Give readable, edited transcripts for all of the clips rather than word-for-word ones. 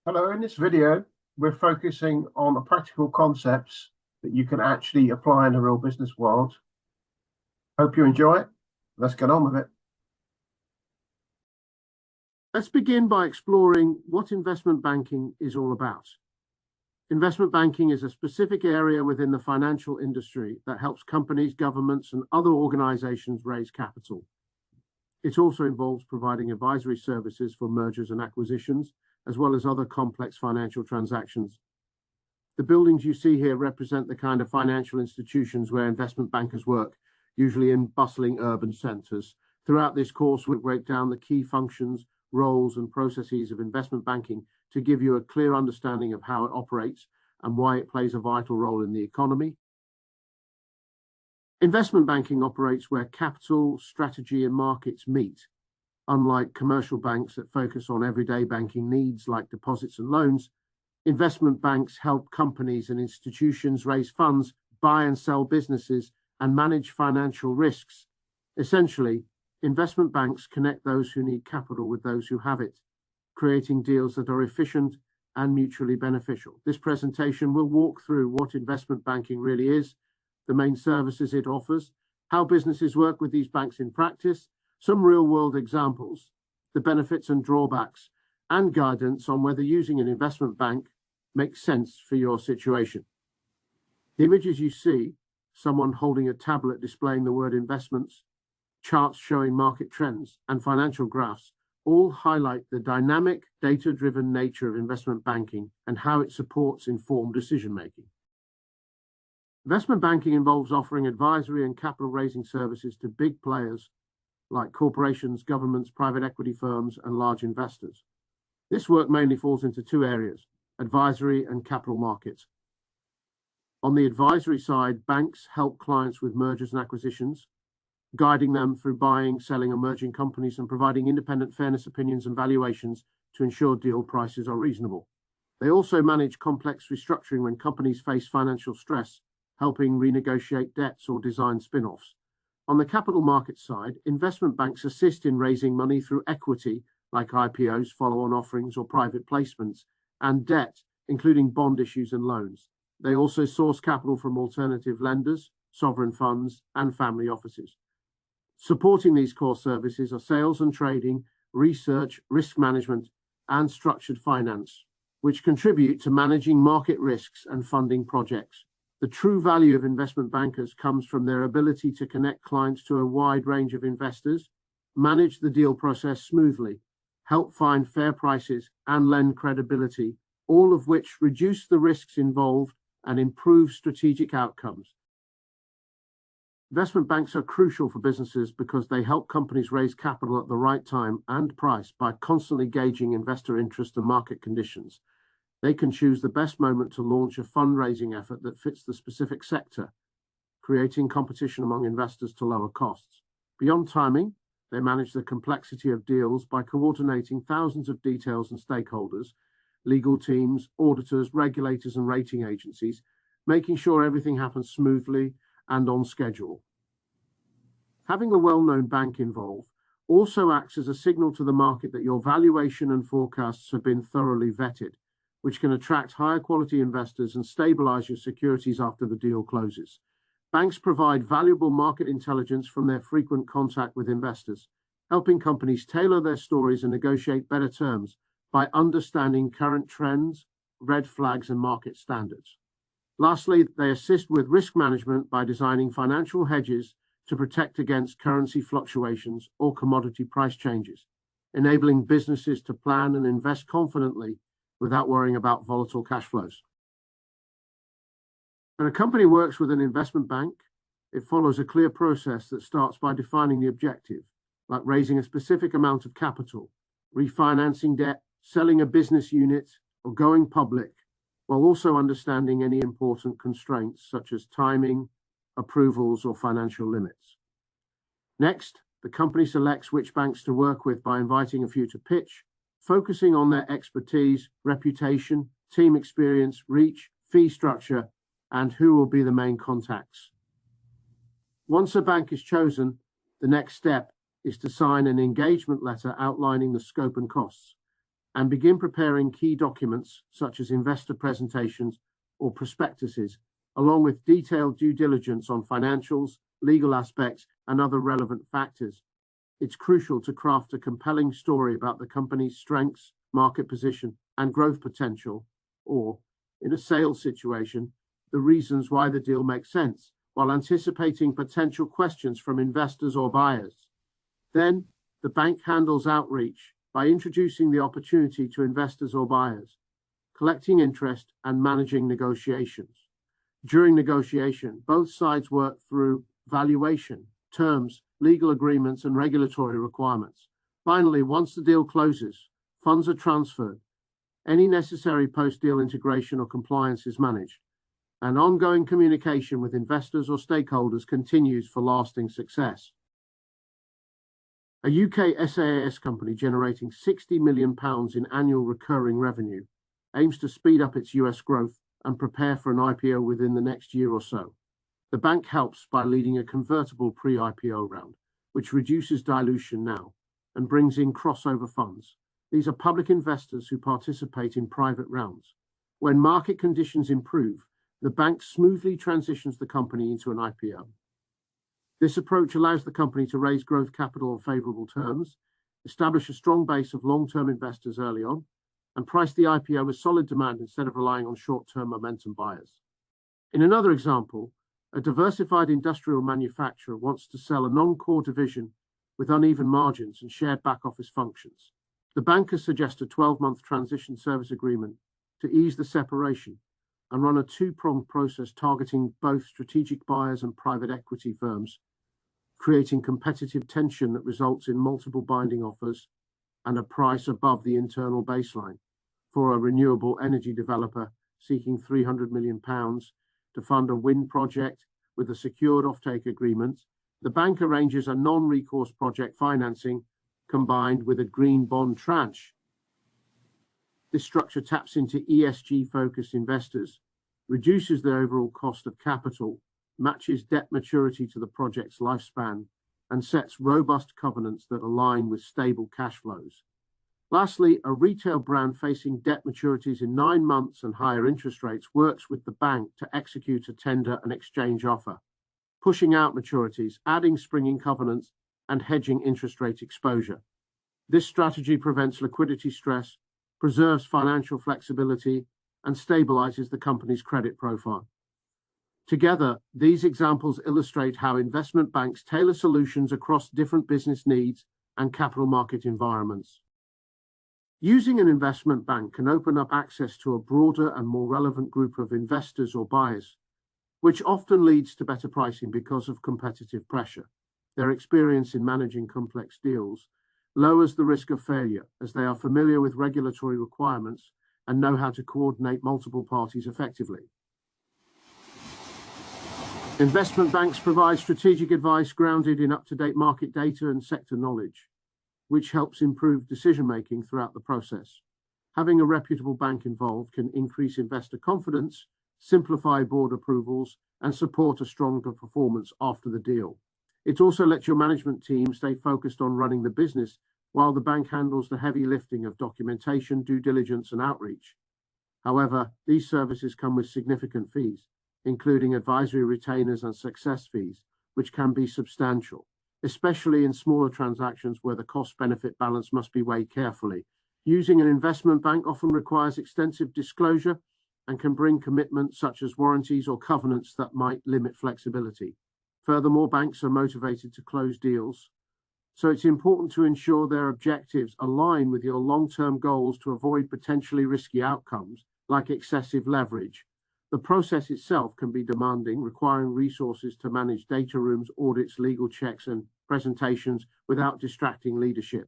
Hello, in this video, we're focusing on the practical concepts that you can actually apply in the real business world. Hope you enjoy it. Let's get on with it. Let's begin by exploring what investment banking is all about. Investment banking is a specific area within the financial industry that helps companies, governments, and other organizations raise capital. It also involves providing advisory services for mergers and acquisitions, as well as other complex financial transactions. The buildings you see here represent the kind of financial institutions where investment bankers work, usually in bustling urban centers. Throughout this course, we'll break down the key functions, roles, and processes of investment banking to give you a clear understanding of how it operates and why it plays a vital role in the economy. Investment banking operates where capital, strategy, and markets meet. Unlike commercial banks that focus on everyday banking needs like deposits and loans, investment banks help companies and institutions raise funds, buy and sell businesses, and manage financial risks. Essentially, investment banks connect those who need capital with those who have it, creating deals that are efficient and mutually beneficial. This presentation will walk through what investment banking really is, the main services it offers, how businesses work with these banks in practice, some real-world examples, the benefits and drawbacks, and guidance on whether using an investment bank makes sense for your situation. The images you see, someone holding a tablet displaying the word investments, charts showing market trends, and financial graphs, all highlight the dynamic, data-driven nature of investment banking and how it supports informed decision-making. Investment banking involves offering advisory and capital raising services to big players like corporations, governments, private equity firms, and large investors. This work mainly falls into two areas: advisory and capital markets. On the advisory side, banks help clients with mergers and acquisitions, guiding them through buying, selling, and merging companies and providing independent fairness opinions and valuations to ensure deal prices are reasonable. They also manage complex restructuring when companies face financial stress, helping renegotiate debts or design spin-offs. On the capital market side, investment banks assist in raising money through equity, like IPOs, follow-on offerings, or private placements, and debt, including bond issues and loans. They also source capital from alternative lenders, sovereign funds, and family offices. Supporting these core services are sales and trading, research, risk management, and structured finance, which contribute to managing market risks and funding projects. The true value of investment bankers comes from their ability to connect clients to a wide range of investors, manage the deal process smoothly, help find fair prices, and lend credibility, all of which reduce the risks involved and improve strategic outcomes. Investment banks are crucial for businesses because they help companies raise capital at the right time and price by constantly gauging investor interest and market conditions. They can choose the best moment to launch a fundraising effort that fits the specific sector, creating competition among investors to lower costs. Beyond timing, they manage the complexity of deals by coordinating thousands of details and stakeholders, legal teams, auditors, regulators, and rating agencies, making sure everything happens smoothly and on schedule. Having a well-known bank involved also acts as a signal to the market that your valuation and forecasts have been thoroughly vetted, which can attract higher quality investors and stabilize your securities after the deal closes. Banks provide valuable market intelligence from their frequent contact with investors, helping companies tailor their stories and negotiate better terms by understanding current trends, red flags, and market standards. Lastly, they assist with risk management by designing financial hedges to protect against currency fluctuations or commodity price changes, enabling businesses to plan and invest confidently without worrying about volatile cash flows. When a company works with an investment bank, it follows a clear process that starts by defining the objective, like raising a specific amount of capital, refinancing debt, selling a business unit, or going public, while also understanding any important constraints such as timing, approvals, or financial limits. Next, the company selects which banks to work with by inviting a few to pitch, focusing on their expertise, reputation, team experience, reach, fee structure, and who will be the main contacts. Once a bank is chosen, the next step is to sign an engagement letter outlining the scope and costs. and begin preparing key documents such as investor presentations or prospectuses, along with detailed due diligence on financials, legal aspects, and other relevant factors. It's crucial to craft a compelling story about the company's strengths, market position, and growth potential, or, in a sales situation, the reasons why the deal makes sense, while anticipating potential questions from investors or buyers. Then, the bank handles outreach by introducing the opportunity to investors or buyers, collecting interest, and managing negotiations. During negotiation, both sides work through valuation, terms, legal agreements, and regulatory requirements. Finally, once the deal closes, funds are transferred. Any necessary post-deal integration or compliance is managed, and ongoing communication with investors or stakeholders continues for lasting success. A UK SaaS company generating £60 million in annual recurring revenue aims to speed up its US growth and prepare for an IPO within the next year or so. The bank helps by leading a convertible pre-IPO round, which reduces dilution now and brings in crossover funds. These are public investors who participate in private rounds. When market conditions improve, the bank smoothly transitions the company into an IPO. This approach allows the company to raise growth capital on favorable terms, establish a strong base of long-term investors early on, and price the IPO with solid demand instead of relying on short-term momentum buyers. In another example, a diversified industrial manufacturer wants to sell a non-core division with uneven margins and shared back-office functions. The banker suggests a 12-month transition service agreement to ease the separation and run a two-pronged process targeting both strategic buyers and private equity firms, creating competitive tension that results in multiple binding offers and a price above the internal baseline. For a renewable energy developer seeking £300 million to fund a wind project with a secured offtake agreement, the bank arranges a non-recourse project financing combined with a green bond tranche. This structure taps into ESG-focused investors, reduces the overall cost of capital, matches debt maturity to the project's lifespan, and sets robust covenants that align with stable cash flows. Lastly, a retail brand facing debt maturities in 9 months and higher interest rates works with the bank to execute a tender and exchange offer, pushing out maturities, adding springing covenants, and hedging interest rate exposure. This strategy prevents liquidity stress, preserves financial flexibility, and stabilizes the company's credit profile. Together, these examples illustrate how investment banks tailor solutions across different business needs and capital market environments. Using an investment bank can open up access to a broader and more relevant group of investors or buyers, which often leads to better pricing because of competitive pressure. Their experience in managing complex deals lowers the risk of failure, as they are familiar with regulatory requirements and know how to coordinate multiple parties effectively. Investment banks provide strategic advice grounded in up-to-date market data and sector knowledge, which helps improve decision-making throughout the process. Having a reputable bank involved can increase investor confidence, simplify board approvals, and support a stronger performance after the deal. It also lets your management team stay focused on running the business while the bank handles the heavy lifting of documentation, due diligence, and outreach. However, these services come with significant fees, including advisory retainers and success fees, which can be substantial, especially in smaller transactions where the cost-benefit balance must be weighed carefully. Using an investment bank often requires extensive disclosure and can bring commitments such as warranties or covenants that might limit flexibility. Furthermore, banks are motivated to close deals, so it's important to ensure their objectives align with your long-term goals to avoid potentially risky outcomes like excessive leverage. The process itself can be demanding, requiring resources to manage data rooms, audits, legal checks, and presentations without distracting leadership.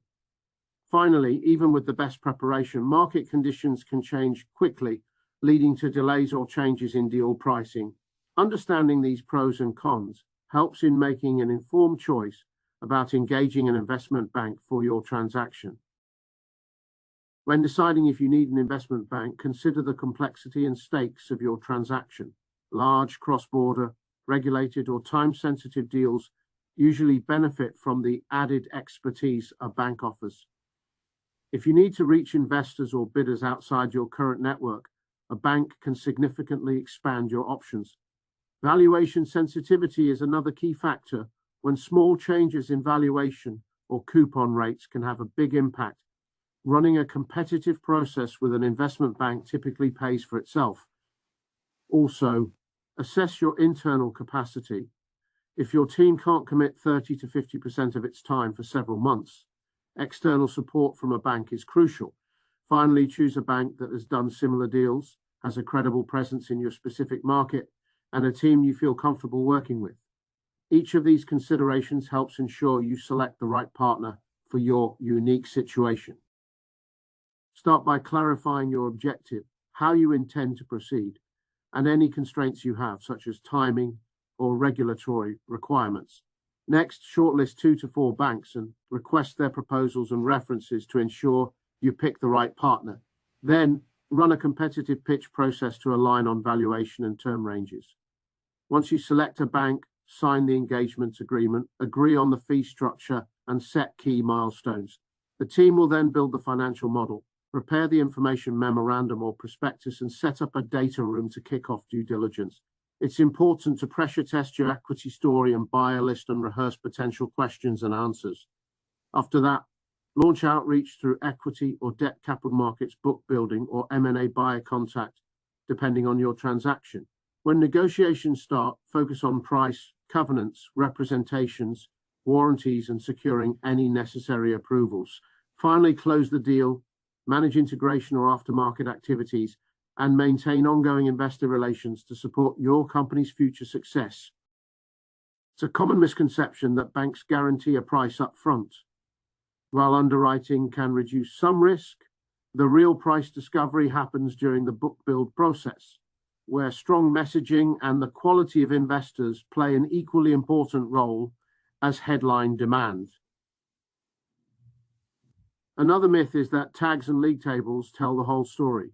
Finally, even with the best preparation, market conditions can change quickly, leading to delays or changes in deal pricing. Understanding these pros and cons helps in making an informed choice about engaging an investment bank for your transaction. When deciding if you need an investment bank, consider the complexity and stakes of your transaction. Large, cross-border, regulated, or time-sensitive deals usually benefit from the added expertise a bank offers. If you need to reach investors or bidders outside your current network, a bank can significantly expand your options. Valuation sensitivity is another key factor. When small changes in valuation or coupon rates can have a big impact, running a competitive process with an investment bank typically pays for itself. Also, assess your internal capacity. If your team can't commit 30 to 50% of its time for several months, external support from a bank is crucial. Finally, choose a bank that has done similar deals, has a credible presence in your specific market, and a team you feel comfortable working with. Each of these considerations helps ensure you select the right partner for your unique situation. Start by clarifying your objective, how you intend to proceed, and any constraints you have, such as timing or regulatory requirements. Next, shortlist 2 to 4 banks and request their proposals and references to ensure you pick the right partner. Then, run a competitive pitch process to align on valuation and term ranges. Once you select a bank, sign the engagement agreement, agree on the fee structure, and set key milestones. The team will then build the financial model, prepare the information memorandum or prospectus, and set up a data room to kick off due diligence. It's important to pressure test your equity story and buyer list and rehearse potential questions and answers. After that, launch outreach through equity or debt capital markets book building or M&A buyer contact, depending on your transaction. When negotiations start, focus on price, covenants, representations, warranties, and securing any necessary approvals. Finally, close the deal, manage integration or aftermarket activities, and maintain ongoing investor relations to support your company's future success. It's a common misconception that banks guarantee a price up front. While underwriting can reduce some risk, the real price discovery happens during the book build process, where strong messaging and the quality of investors play an equally important role as headline demand. Another myth is that tags and league tables tell the whole story.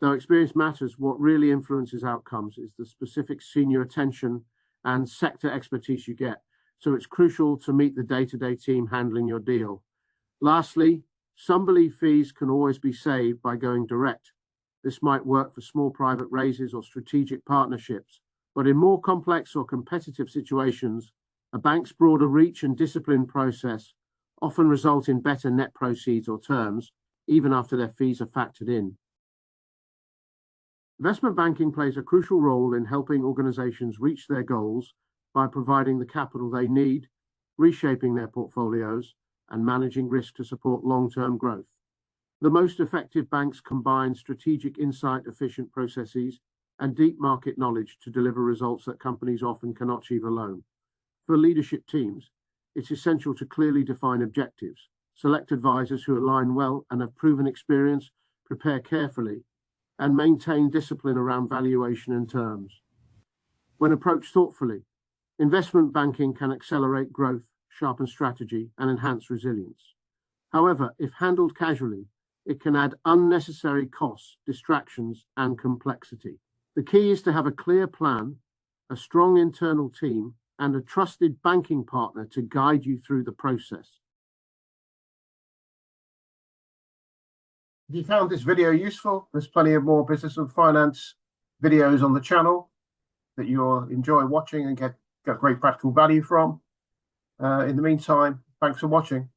Though experience matters, what really influences outcomes is the specific senior attention and sector expertise you get. So it's crucial to meet the day-to-day team handling your deal. Lastly, some believe fees can always be saved by going direct. This might work for small private raises or strategic partnerships, but in more complex or competitive situations, a bank's broader reach and disciplined process often result in better net proceeds or terms, even after their fees are factored in. Investment banking plays a crucial role in helping organizations reach their goals by providing the capital they need, reshaping their portfolios, and managing risk to support long-term growth. The most effective banks combine strategic insight, efficient processes, and deep market knowledge to deliver results that companies often cannot achieve alone. For leadership teams, it's essential to clearly define objectives, select advisors who align well and have proven experience, prepare carefully, and maintain discipline around valuation and terms. When approached thoughtfully, investment banking can accelerate growth, sharpen strategy, and enhance resilience. However, if handled casually, it can add unnecessary costs, distractions, and complexity. The key is to have a clear plan, a strong internal team, and a trusted banking partner to guide you through the process. If you found this video useful, there's plenty of more business and finance videos on the channel that you'll enjoy watching and get great practical value from. In the meantime, thanks for watching.